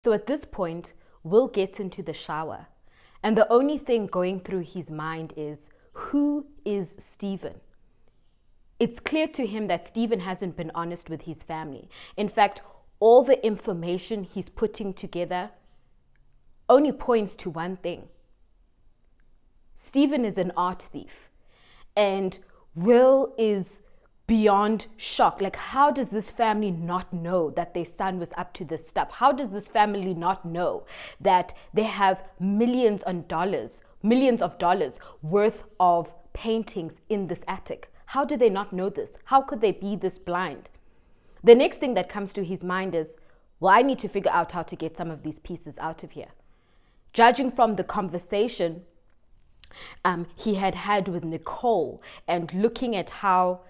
So at this point, Will gets into the shower, and the only thing going through his mind is, who is Stephen? It's clear to him that Stephen hasn't been honest with his family. In fact, all the information he's putting together only points to one thing. Stephen is an art thief, and Will is beyond shock. Like, how does this family not know that their son was up to this stuff? How does this family not know that they have millions of dollars worth of paintings in this attic? How do they not know this? How could they be this blind? The next thing that comes to his mind is, well, I need to figure out how to get some of these pieces out of here. Judging from the conversation he had with Nicole, and looking at how,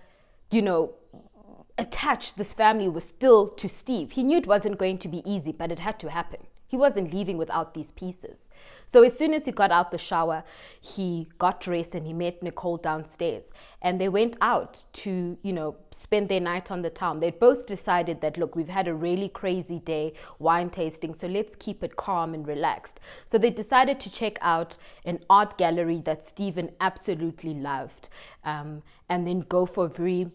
attached this family was still to Steve, he knew it wasn't going to be easy, but it had to happen. He wasn't leaving without these pieces. So as soon as he got out the shower, he got dressed and he met Nicole downstairs. And they went out to, spend their night on the town. They both decided that, look, we've had a really crazy day, wine tasting, so let's keep it calm and relaxed. So they decided to check out an art gallery that Stephen absolutely loved, and then go for a very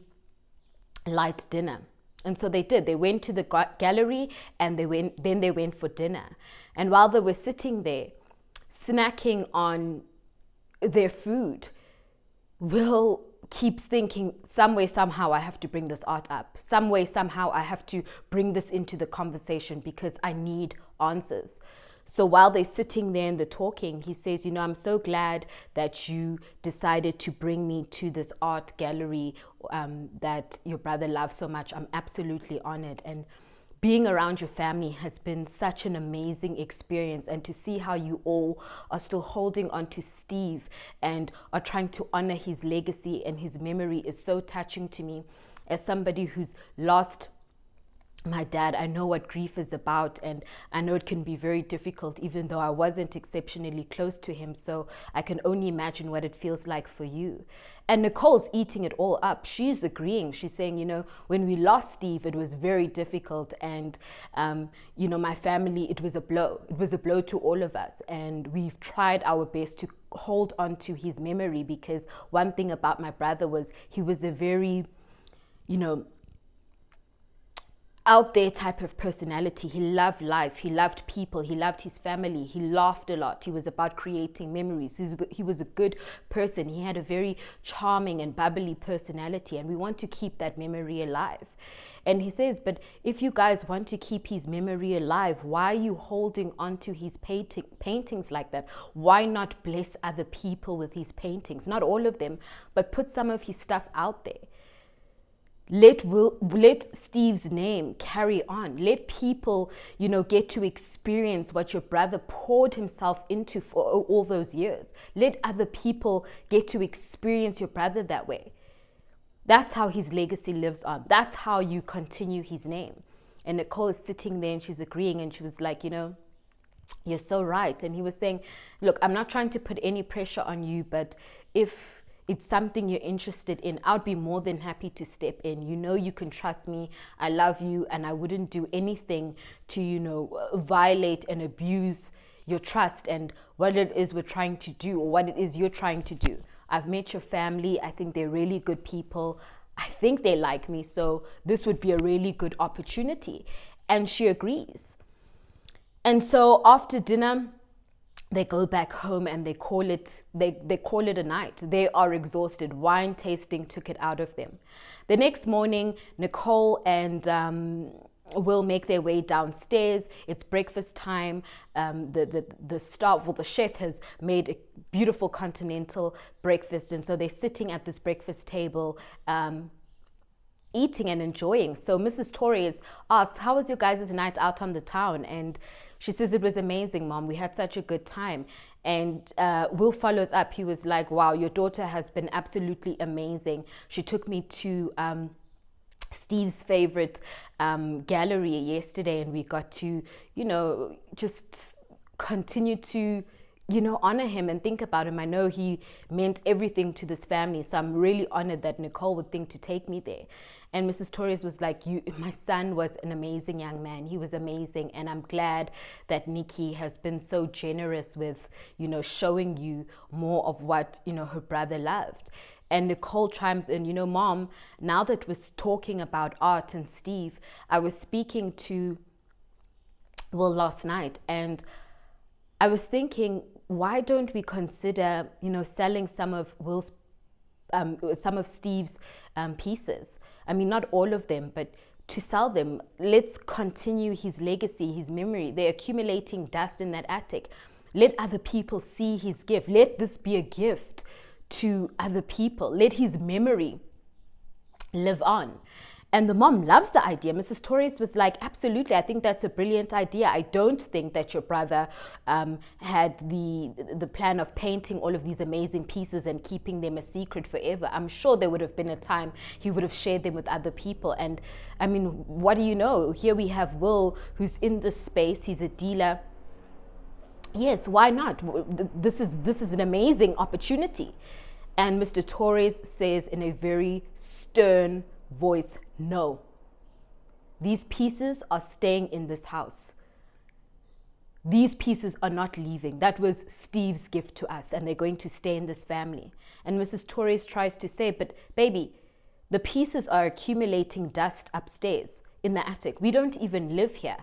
light dinner. And so they did. They went to the gallery, and then they went for dinner. And while they were sitting there, snacking on their food, Will keeps thinking, some way, somehow, I have to bring this art up. Some way, somehow, I have to bring this into the conversation because I need answers. So while they're sitting there and they're talking, he says, I'm so glad that you decided to bring me to this art gallery that your brother loves so much. I'm absolutely honored. And being around your family has been such an amazing experience. And to see how you all are still holding on to Steve and are trying to honor his legacy and his memory is so touching to me. As somebody who's lost my dad, I know what grief is about, and I know it can be very difficult, even though I wasn't exceptionally close to him. So I can only imagine what it feels like for you. And Nicole's eating it all up. She's agreeing. She's saying, when we lost Steve, it was very difficult. And, my family, it was a blow. It was a blow to all of us. And we've tried our best to hold on to his memory, because one thing about my brother was he was a very, out there type of personality. He loved life, he loved people, he loved his family, he laughed a lot, he was about creating memories, he was a good person, he had a very charming and bubbly personality, and we want to keep that memory alive. And he says, but if you guys want to keep his memory alive, why are you holding on to his paintings like that? Why not bless other people with his paintings? Not all of them, but put some of his stuff out there. Let Steve's name carry on. Let people, get to experience what your brother poured himself into for all those years. Let other people get to experience your brother that way. That's how his legacy lives on. That's how you continue his name. And Nicole is sitting there and she's agreeing, and she was like, you're so right. And he was saying, look, I'm not trying to put any pressure on you, but if it's something you're interested in, I'd be more than happy to step in. You can trust me. I love you, and I wouldn't do anything to, violate and abuse your trust and what it is we're trying to do, or what it is you're trying to do. I've met your family. I think they're really good people. I think they like me. So this would be a really good opportunity. And she agrees. And so after dinner, they go back home and they call it a night. They are exhausted. Wine tasting took it out of them. The next morning, Nicole and Will make their way downstairs. It's breakfast time. The chef has made a beautiful continental breakfast, and so they're sitting at this breakfast table, eating and enjoying. So Mrs. Torres asks, how was your guys' night out on the town? And she says, it was amazing, Mom. We had such a good time. And Will follows up. He was like, wow, your daughter has been absolutely amazing. She took me to Steve's favorite gallery yesterday, and we got to, just continue to honor him and think about him. I know he meant everything to this family, so I'm really honored that Nicole would think to take me there. And Mrs. Torres was like, my son was an amazing young man. He was amazing. And I'm glad that Nikki has been so generous with, showing you more of what, her brother loved. And Nicole chimes in, Mom, now that we're talking about Art and Steve, I was speaking to Will last night, and I was thinking, why don't we consider, selling some of Steve's pieces? I mean, not all of them, but to sell them. Let's continue his legacy, his memory. They're accumulating dust in that attic. Let other people see his gift. Let this be a gift to other people. Let his memory live on. And the mom loves the idea. Mrs. Torres was like, absolutely, I think that's a brilliant idea. I don't think that your brother had the plan of painting all of these amazing pieces and keeping them a secret forever. I'm sure there would have been a time he would have shared them with other people. And I mean, what do you know? Here we have Will, who's in this space. He's a dealer. Yes, why not? This is an amazing opportunity. And Mr. Torres says in a very stern voice, no. These pieces are staying in this house. These pieces are not leaving. That was Steve's gift to us, and they're going to stay in this family. And Mrs. Torres tries to say, but baby, the pieces are accumulating dust upstairs in the attic. We don't even live here.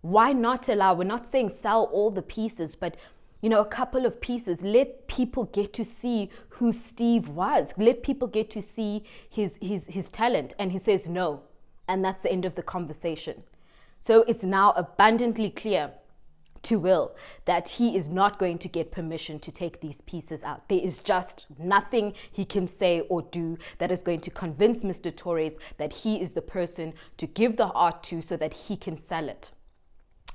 Why not allow? We're not saying sell all the pieces, but a couple of pieces. Let people get to see who Steve was. Let people get to see his talent. And he says no. And that's the end of the conversation. So it's now abundantly clear to Will that he is not going to get permission to take these pieces out. There is just nothing he can say or do that is going to convince Mr. Torres that he is the person to give the art to so that he can sell it.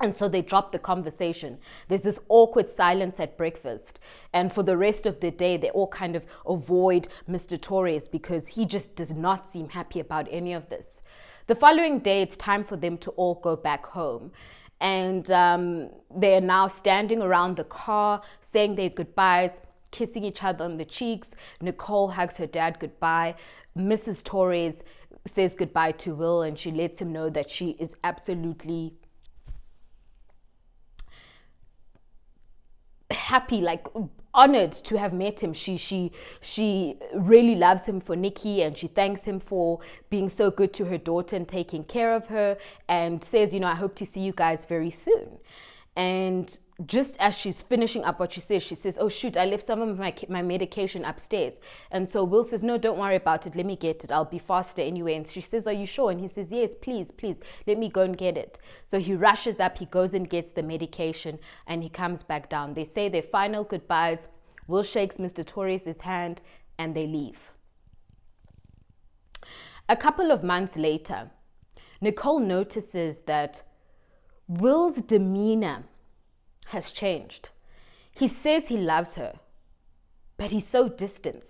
And so they drop the conversation. There's this awkward silence at breakfast. And for the rest of the day, they all kind of avoid Mr. Torres because he just does not seem happy about any of this. The following day, it's time for them to all go back home. And they're now standing around the car, saying their goodbyes, kissing each other on the cheeks. Nicole hugs her dad goodbye. Mrs. Torres says goodbye to Will, and she lets him know that she is absolutely happy, like honored to have met him. She really loves him for Nikki, and she thanks him for being so good to her daughter and taking care of her, and says, I hope to see you guys very soon. And just as she's finishing up what she says, oh shoot, I left some of my medication upstairs. And so Will says, no, don't worry about it. Let me get it. I'll be faster anyway. And she says, are you sure? And he says, yes, please, let me go and get it. So he rushes up, he goes and gets the medication, and he comes back down. They say their final goodbyes. Will shakes Mr. Torres' hand, and they leave. A couple of months later, Nicole notices that Will's demeanor has changed. He says he loves her, but he's so distant.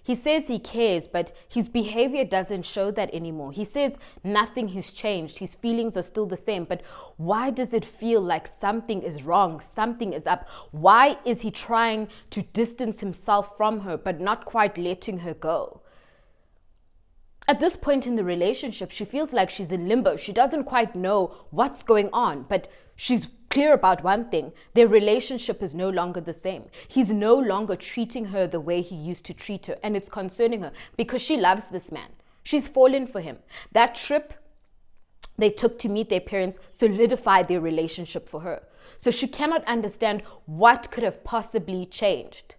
He says he cares, but his behavior doesn't show that anymore. He says nothing has changed. His feelings are still the same, but why does it feel like something is wrong? Something is up. Why is he trying to distance himself from her, but not quite letting her go? At this point in the relationship, she feels like she's in limbo. She doesn't quite know what's going on, but she's clear about one thing. Their relationship is no longer the same. He's no longer treating her the way he used to treat her, and it's concerning her because she loves this man. She's fallen for him. That trip they took to meet their parents solidified their relationship for her. So she cannot understand what could have possibly changed.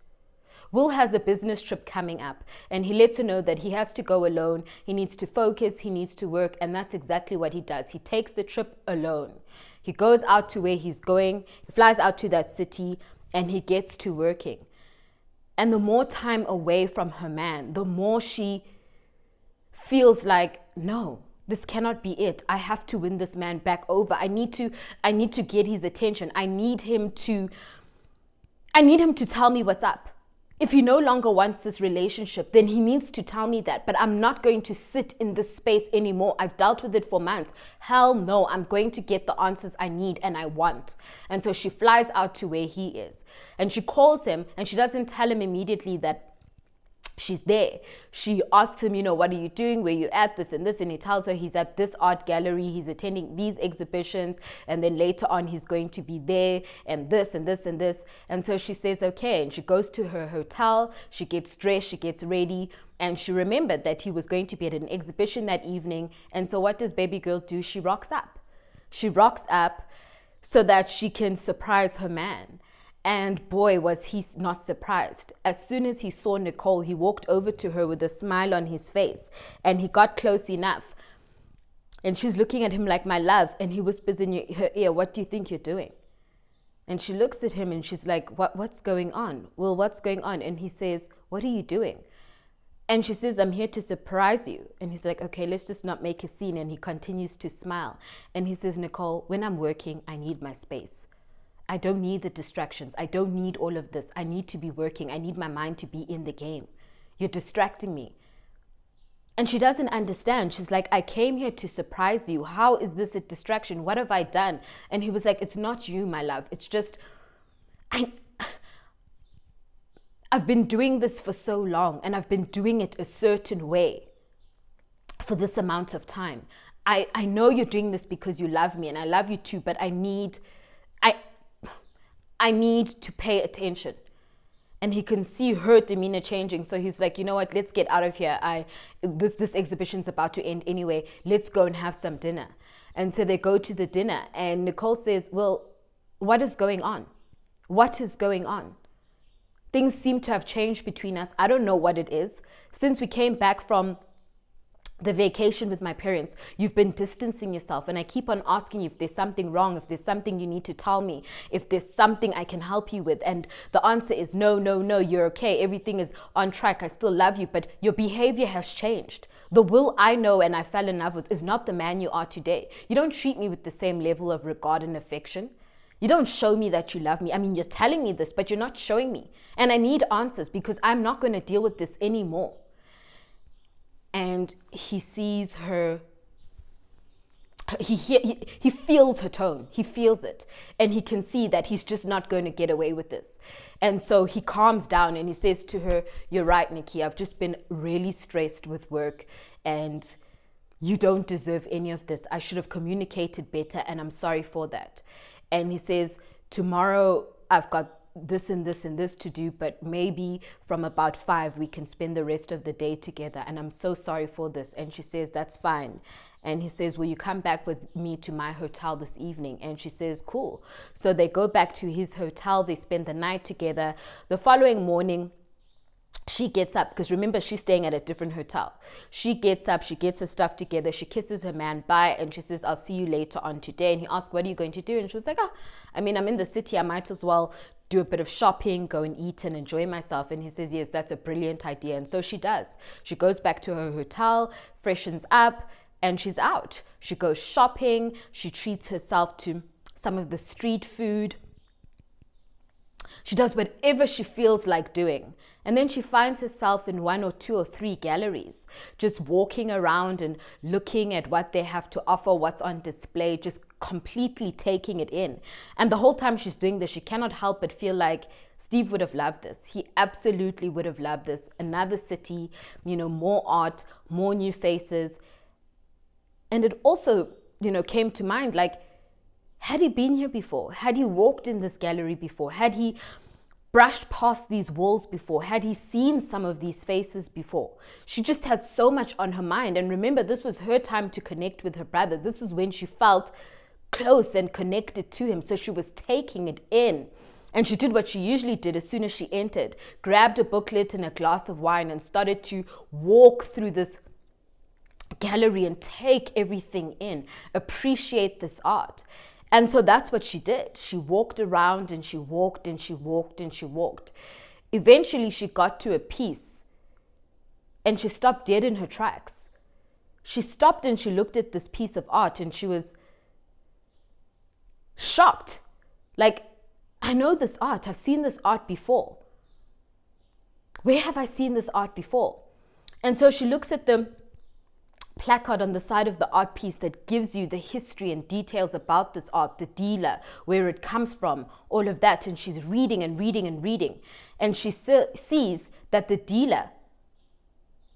Will has a business trip coming up, and he lets her know that he has to go alone. He needs to focus, he needs to work, and that's exactly what he does. He takes the trip alone. He goes out to where he's going, he flies out to that city, and he gets to working. And the more time away from her man, the more she feels like, no, this cannot be it. I have to win this man back over. I need to get his attention. I need him to tell me what's up. If he no longer wants this relationship, then he needs to tell me that. But I'm not going to sit in this space anymore. I've dealt with it for months. Hell no, I'm going to get the answers I need and I want. And so she flies out to where he is. And she calls him, and she doesn't tell him immediately that she's there. She asks him, what are you doing? Where you at? This and this. And he tells her he's at this art gallery. He's attending these exhibitions. And then later on, he's going to be there and this and this and this. And so she says, okay. And she goes to her hotel. She gets dressed. She gets ready. And she remembered that he was going to be at an exhibition that evening. And so what does baby girl do? She rocks up. She rocks up so that she can surprise her man. And boy, was he not surprised. As soon as he saw Nicole, he walked over to her with a smile on his face. And he got close enough. And she's looking at him like, my love. And he whispers in her ear, what do you think you're doing? And she looks at him and she's like, what's going on? Well, what's going on? And he says, what are you doing? And she says, I'm here to surprise you. And he's like, okay, let's just not make a scene. And he continues to smile. And he says, Nicole, when I'm working, I need my space. I don't need the distractions. I don't need all of this. I need to be working. I need my mind to be in the game. You're distracting me. And she doesn't understand. She's like, I came here to surprise you. How is this a distraction? What have I done? And he was like, it's not you, my love. It's just, I've been doing this for so long, and I've been doing it a certain way for this amount of time. I know you're doing this because you love me, and I love you too, but I need to pay attention. And he can see her demeanor changing. So he's like, you know what, let's get out of here. This exhibition's about to end anyway. Let's go and have some dinner. And so they go to the dinner, and Nicole says, well, what is going on? What is going on? Things seem to have changed between us. I don't know what it is. Since we came back from the vacation with my parents, you've been distancing yourself, and I keep on asking you if there's something wrong, if there's something you need to tell me, if there's something I can help you with. And the answer is no, you're okay. Everything is on track. I still love you, but your behavior has changed. The Will I know and I fell in love with is not the man you are today. You don't treat me with the same level of regard and affection. You don't show me that you love me. I mean, you're telling me this, but you're not showing me. And I need answers because I'm not going to deal with this anymore. And he sees her, he feels her tone, he feels it, and he can see that he's just not going to get away with this. And so he calms down and he says to her, you're right, Nikki, I've just been really stressed with work, and you don't deserve any of this. I should have communicated better, and I'm sorry for that. And he says, tomorrow I've got this and this and this to do, but maybe from about 5 we can spend the rest of the day together, and I'm so sorry for this. And she says, that's fine. And he says, will you come back with me to my hotel this evening? And she says, cool. So they go back to his hotel. They spend the night together. The following morning, she gets up, because remember, she's staying at a different hotel. She gets up, she gets her stuff together, she kisses her man bye, and she says, I'll see you later on today. And he asks, what are you going to do? And she was like, I'm in the city, I might as well do a bit of shopping, go and eat and enjoy myself. And he says, yes, that's a brilliant idea. And so she does. She goes back to her hotel, freshens up, and she's out. She goes shopping, she treats herself to some of the street food. She does whatever she feels like doing. And then she finds herself in 1 or 2 or 3 galleries, just walking around and looking at what they have to offer, what's on display, just completely taking it in. And the whole time she's doing this, she cannot help but feel like Steve would have loved this. He absolutely would have loved this. Another city, more art, more new faces. And it also, came to mind, like, had he been here before? Had he walked in this gallery before? Had he brushed past these walls before? Had he seen some of these faces before? She just had so much on her mind. And remember, this was her time to connect with her brother. This is when she felt close and connected to him. So she was taking it in. And she did what she usually did as soon as she entered, grabbed a booklet and a glass of wine and started to walk through this gallery and take everything in, appreciate this art. And so that's what she did. She walked around and she walked and she walked and she walked. Eventually she got to a piece and she stopped dead in her tracks. She stopped and she looked at this piece of art and she was shocked. Like, I know this art. I've seen this art before. Where have I seen this art before? And so she looks at the placard on the side of the art piece that gives you the history and details about this art, the dealer, where it comes from, all of that. And she's reading and reading and reading. And she sees that the dealer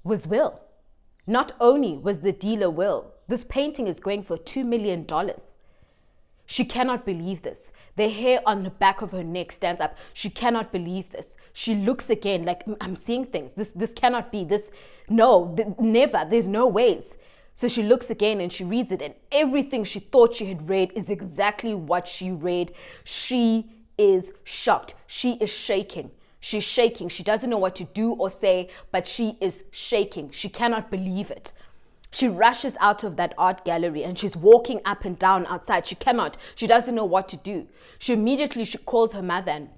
was Will. Not only was the dealer Will, this painting is going for $2 million. She cannot believe this. The hair on the back of her neck stands up. She cannot believe this. She looks again like, I'm seeing things. This cannot be. Never. There's no ways. So she looks again and she reads it, and everything she thought she had read is exactly what she read. She is shocked. She is shaking. She's shaking. She doesn't know what to do or say, but she is shaking. She cannot believe it. She rushes out of that art gallery and she's walking up and down outside. She doesn't know what to do. She calls her mother, and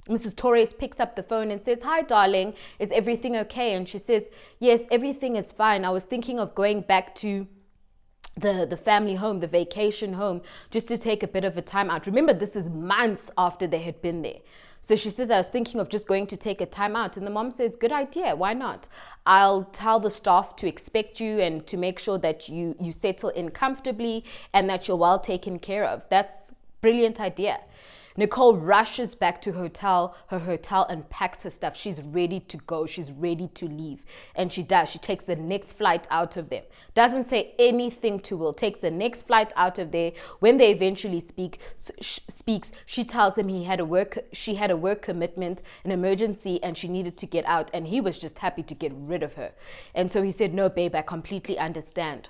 Mrs. Torres picks up the phone and says, "Hi, darling, is everything okay?" And she says, "Yes, everything is fine. I was thinking of going back to the family home, the vacation home, just to take a bit of a time out." Remember, this is months after they had been there. So she says, "I was thinking of just going to take a time out." And the mom says, "Good idea. Why not? I'll tell the staff to expect you and to make sure that you settle in comfortably and that you're well taken care of." That's a brilliant idea. Nicole rushes back to her hotel and packs her stuff. She's ready to go. She's ready to leave. And she does. She takes the next flight out of there. Doesn't say anything to Will. Takes the next flight out of there. When they eventually speaks, she tells him she had a work commitment, an emergency, and she needed to get out. And he was just happy to get rid of her. And so he said, "No, babe, I completely understand."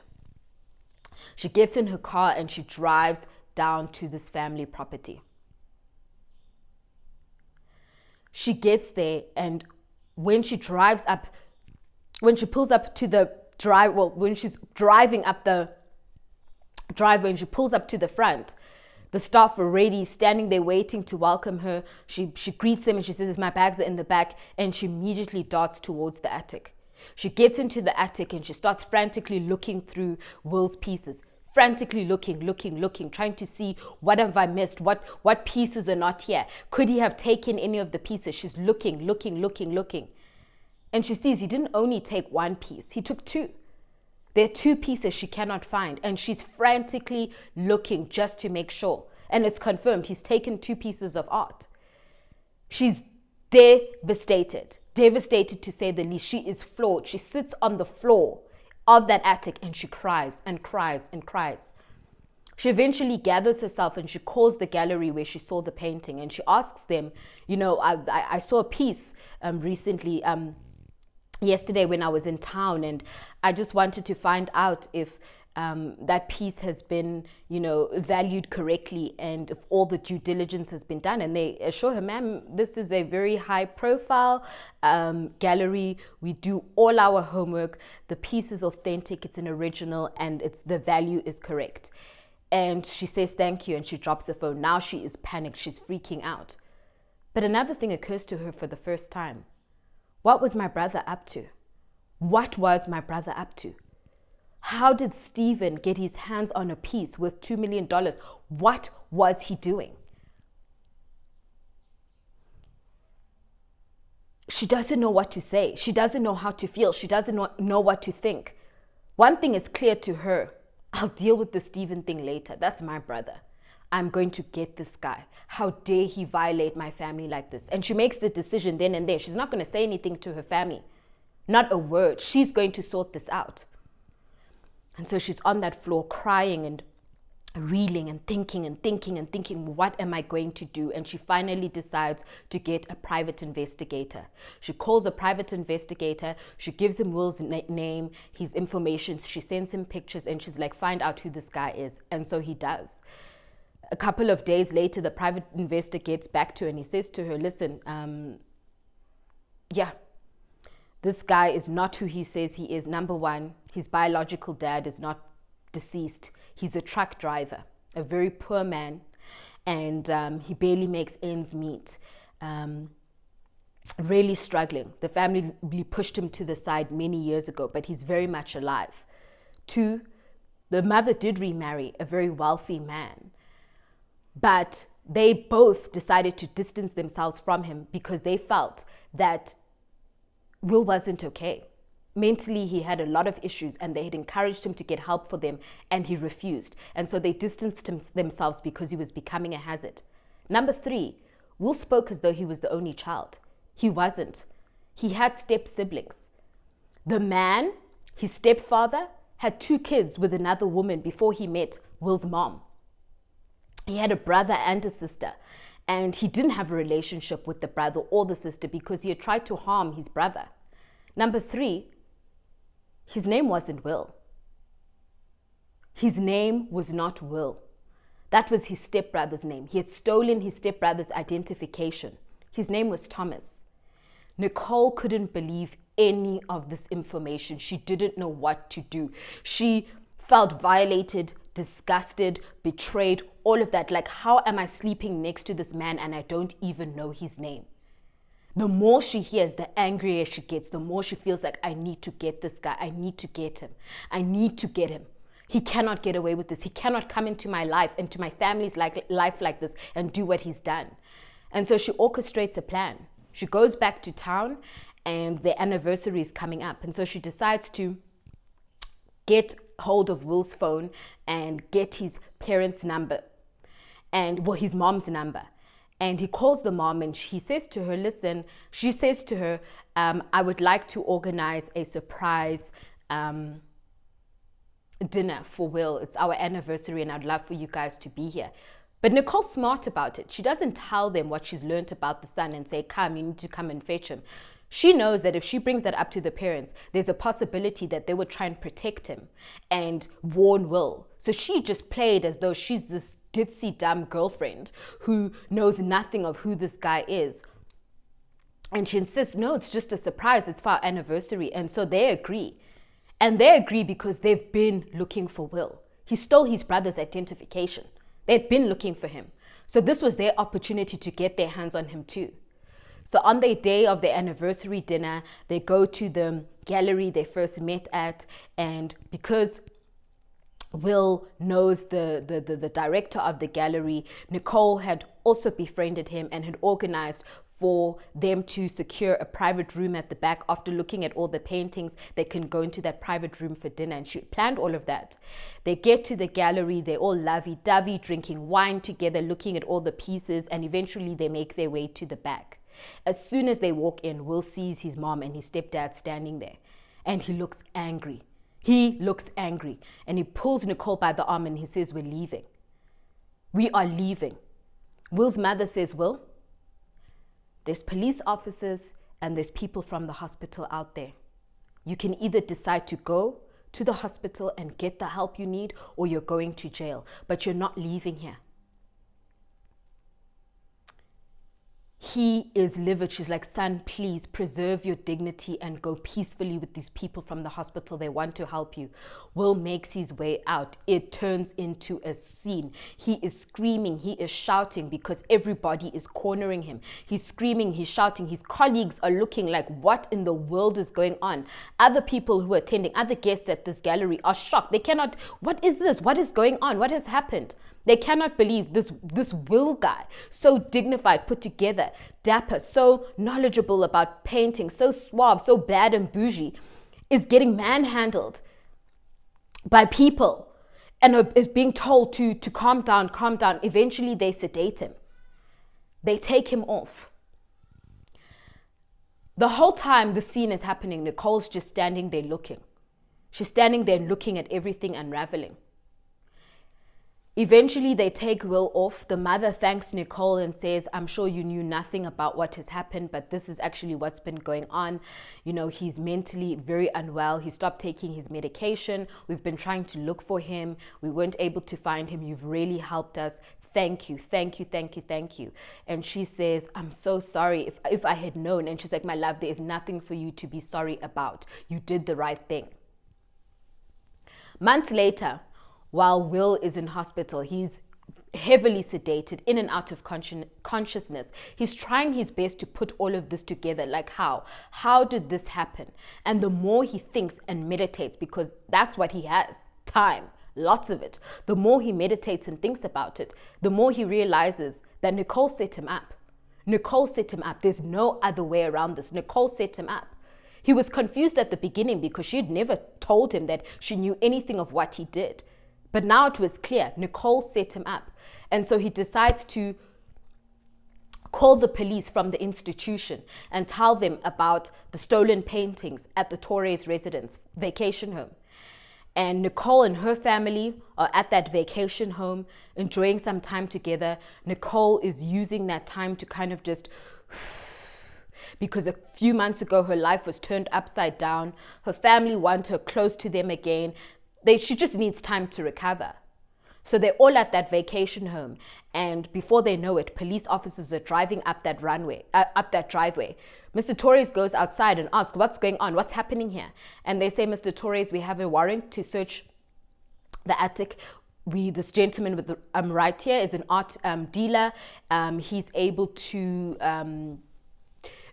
She gets in her car and she drives down to this family property. She gets there, and when she's driving up the driveway and she pulls up to the front, the staff are already standing there waiting to welcome her. She greets them and she says, "My bags are in the back," and she immediately darts towards the attic. She gets into the attic and she starts frantically looking through Will's pieces. Frantically looking, trying to see, what have I missed? What pieces are not here? Could he have taken any of the pieces? She's looking. And she sees he didn't only take one piece, he took two. There are two pieces she cannot find, and she's frantically looking just to make sure. And it's confirmed, he's taken two pieces of art. She's devastated to say the least. She is floored. She sits on the floor of that attic and she cries and cries and cries. She eventually gathers herself and she calls the gallery where she saw the painting, and she asks them, I saw a piece recently, yesterday when I was in town, and I just wanted to find out if that piece has been, valued correctly and if all the due diligence has been done. And they assure her, "Ma'am, this is a very high profile gallery. We do all our homework. The piece is authentic, it's an original, and the value is correct." And she says, "Thank you," and she drops the phone. Now she is panicked. She's freaking out. But another thing occurs to her for the first time. What was my brother up to? What was my brother up to? How did Stephen get his hands on a piece worth $2 million? What was he doing? She doesn't know what to say. She doesn't know how to feel. She doesn't know what to think. One thing is clear to her. I'll deal with the Stephen thing later. That's my brother. I'm going to get this guy. How dare he violate my family like this? And she makes the decision then and there. She's not going to say anything to her family. Not a word. She's going to sort this out. And so she's on that floor crying and reeling and thinking, what am I going to do? And she finally decides to get a private investigator. She calls a private investigator. She gives him Will's name, his information. She sends him pictures and she's like, "Find out who this guy is." And so he does. A couple of days later, the private investigator gets back to her and he says to her, "Listen, this guy is not who he says he is. Number one, his biological dad is not deceased. He's a truck driver, a very poor man, and he barely makes ends meet. Really struggling. The family pushed him to the side many years ago, but he's very much alive. Two, the mother did remarry a very wealthy man, but they both decided to distance themselves from him because they felt that Will wasn't okay. Mentally, he had a lot of issues and they had encouraged him to get help for them and he refused. And so they distanced themselves because he was becoming a hazard. Number 3, Will spoke as though he was the only child. He wasn't. He had step siblings. The man, his stepfather, had 2 kids with another woman before he met Will's mom. He had a brother and a sister, and he didn't have a relationship with the brother or the sister because he had tried to harm his brother. Number 3, his name wasn't Will. His name was not Will. That was his stepbrother's name. He had stolen his stepbrother's identification. His name was Thomas. Nicole couldn't believe any of this information. She didn't know what to do. She felt violated, disgusted, betrayed, all of that. Like, how am I sleeping next to this man and I don't even know his name? The more she hears, the angrier she gets. The more she feels like, I need to get this guy. I need to get him. I need to get him. He cannot get away with this. He cannot come into my life, into my family's life like this and do what he's done. And so she orchestrates a plan. She goes back to town and their anniversary is coming up. And so she decides to get hold of Will's phone and get his parents' number and, well, his mom's number. And he calls the mom and he says to her, listen, she says to her, I would like to organize a surprise dinner for Will. It's our anniversary and I'd love for you guys to be here. But Nicole's smart about it. She doesn't tell them what she's learned about the son and say, come, you need to come and fetch him. She knows that if she brings that up to the parents, there's a possibility that they would try and protect him and warn Will. So she just played as though she's this ditzy, dumb girlfriend who knows nothing of who this guy is. And she insists, no, it's just a surprise. It's for our anniversary. And so they agree. And they agree because they've been looking for Will. He stole his brother's identification. They'd been looking for him. So this was their opportunity to get their hands on him too. So on the day of their anniversary dinner, they go to the gallery they first met at. And because Will knows the director of the gallery, Nicole had also befriended him and had organized for them to secure a private room at the back. After looking at all the paintings, they can go into that private room for dinner, and she planned all of that. They get to the gallery, they're all lovey-dovey, drinking wine together, looking at all the pieces, and eventually they make their way to the back. As soon as they walk in, Will sees his mom and his stepdad standing there, and he looks angry. He looks angry, and he pulls Nicole by the arm and he says, we're leaving. We are leaving. Will's mother says, Will, there's police officers and there's people from the hospital out there. You can either decide to go to the hospital and get the help you need, or you're going to jail, but you're not leaving here. He is livid. She's like, son, please preserve your dignity and go peacefully with these people from the hospital. They want to help you. Will makes his way out. It turns into a scene. He is screaming. He is shouting because everybody is cornering him. He's screaming. He's shouting. His colleagues are looking like, what in the world is going on? Other people who are attending, other guests at this gallery are shocked. They cannot, what is this? What is going on? What has happened? They cannot believe this Will guy, so dignified, put together, dapper, so knowledgeable about painting, so suave, so bad and bougie, is getting manhandled by people and is being told to calm down, calm down. Eventually, they sedate him. They take him off. The whole time the scene is happening, Nicole's just standing there looking. She's standing there looking at everything unraveling. Eventually, they take Will off. The mother thanks Nicole and says, I'm sure you knew nothing about what has happened, but this is actually what's been going on. You know, he's mentally very unwell. He stopped taking his medication. We've been trying to look for him. We weren't able to find him. You've really helped us. Thank you, thank you, thank you, thank you. And she says, I'm so sorry if I had known. And she's like, my love, there is nothing for you to be sorry about. You did the right thing. Months later, while Will is in hospital, he's heavily sedated, in and out of consciousness. He's trying his best to put all of this together. Like, how? How did this happen? And the more he thinks and meditates, because that's what he has, time, lots of it. The more he meditates and thinks about it, the more he realizes that Nicole set him up. Nicole set him up. There's no other way around this. Nicole set him up. He was confused at the beginning because she'd never told him that she knew anything of what he did. But now it was clear. Nicole set him up. And so he decides to call the police from the institution and tell them about the stolen paintings at the Torres residence vacation home. And Nicole and her family are at that vacation home enjoying some time together. Nicole is using that time to kind of just, because a few months ago her life was turned upside down. Her family want her close to them again. She just needs time to recover. So they're all at that vacation home, and before they know it, police officers are driving up that driveway. Mr. Torres goes outside and asks, "What's going on? What's happening here?" And they say, "Mr. Torres, we have a warrant to search the attic. This gentleman with right here is an art dealer. He's able to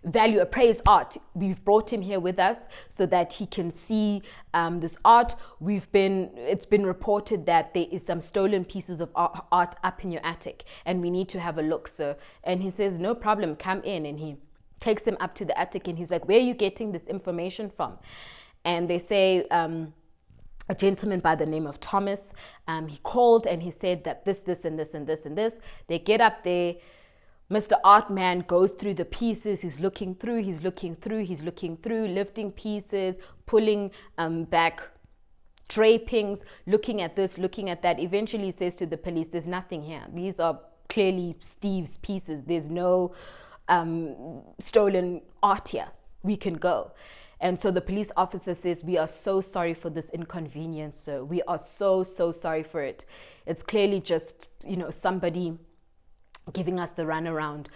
value appraised art. We've brought him here with us so that he can see this art. It's been reported that there is some stolen pieces of art up in your attic, and we need to have a look, sir." And he says, "No problem, come in." And he takes them up to the attic, and he's like, "Where are you getting this information from?" And they say, a gentleman by the name of Thomas, he called and he said that this and this and this and this. They get up there. Mr. Artman goes through the pieces. He's looking through, lifting pieces, pulling back drapings, looking at this, looking at that. Eventually he says to the police, "There's nothing here. These are clearly Steve's pieces. There's no stolen art here. We can go." And so the police officer says, "We are so sorry for this inconvenience, sir. We are so sorry for it. It's clearly just, somebody giving us the runaround.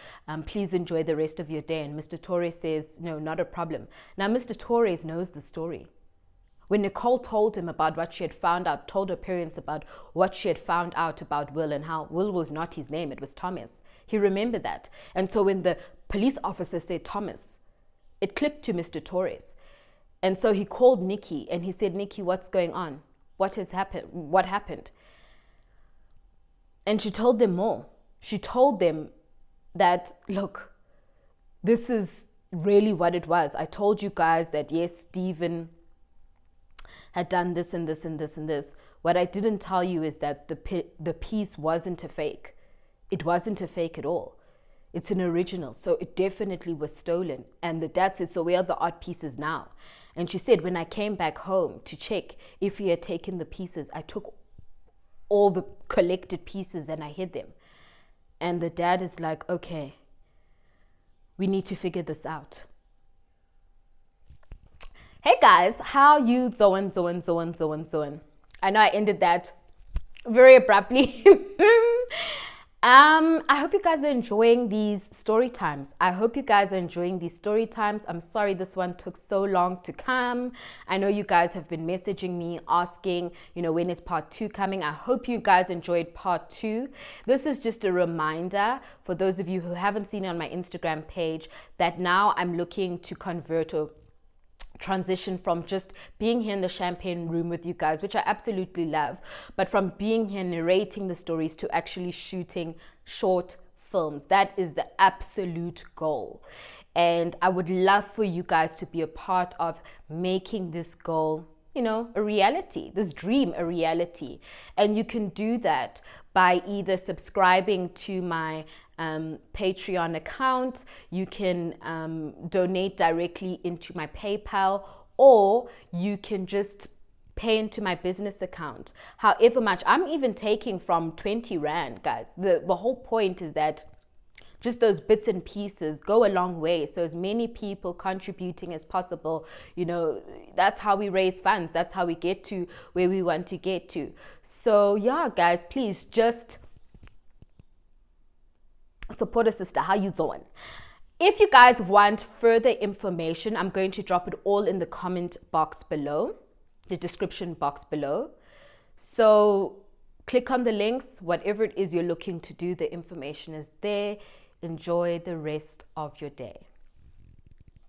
Please enjoy the rest of your day." And Mr. Torres says, "No, not a problem." Now, Mr. Torres knows the story. When Nicole told him about what she had found out, told her parents about what she had found out about Will and how Will was not his name, it was Thomas. He remembered that. And so when the police officer said Thomas, it clicked to Mr. Torres. And so he called Nikki and he said, "Nikki, what's going on? What has happened? What happened?" And she told them more. She told them that, "Look, this is really what it was. I told you guys that, yes, Stephen had done this and this and this and this. What I didn't tell you is that the piece wasn't a fake. It wasn't a fake at all. It's an original. So it definitely was stolen." And the dad said, "So where are the art pieces now?" And she said, "When I came back home to check if he had taken the pieces, I took all the collected pieces and I hid them." And the dad is like, "Okay, we need to figure this out." Hey guys, how you doing? I know I ended that very abruptly. I hope you guys are enjoying these story times. I'm sorry this one took so long to come. I know you guys have been messaging me asking, when is part 2 coming? I hope you guys enjoyed part 2. This is just a reminder for those of you who haven't seen it on my Instagram page that now I'm looking to convert or transition from just being here in the champagne room with you guys, which I absolutely love, but from being here narrating the stories to actually shooting short films. That is the absolute goal. And I would love for you guys to be a part of making this goal, a reality, this dream a reality. And you can do that by either subscribing to my Patreon account. You can donate directly into my PayPal, or you can just pay into my business account. However much, I'm even taking from 20 Rand, guys. The whole point is that just those bits and pieces go a long way. So as many people contributing as possible, that's how we raise funds. That's how we get to where we want to get to. So yeah, guys, please just support a sister. How you doing? If you guys want further information, I'm going to drop it all in the comment box below, the description box below. So click on the links, whatever it is you're looking to do, the information is there. Enjoy the rest of your day.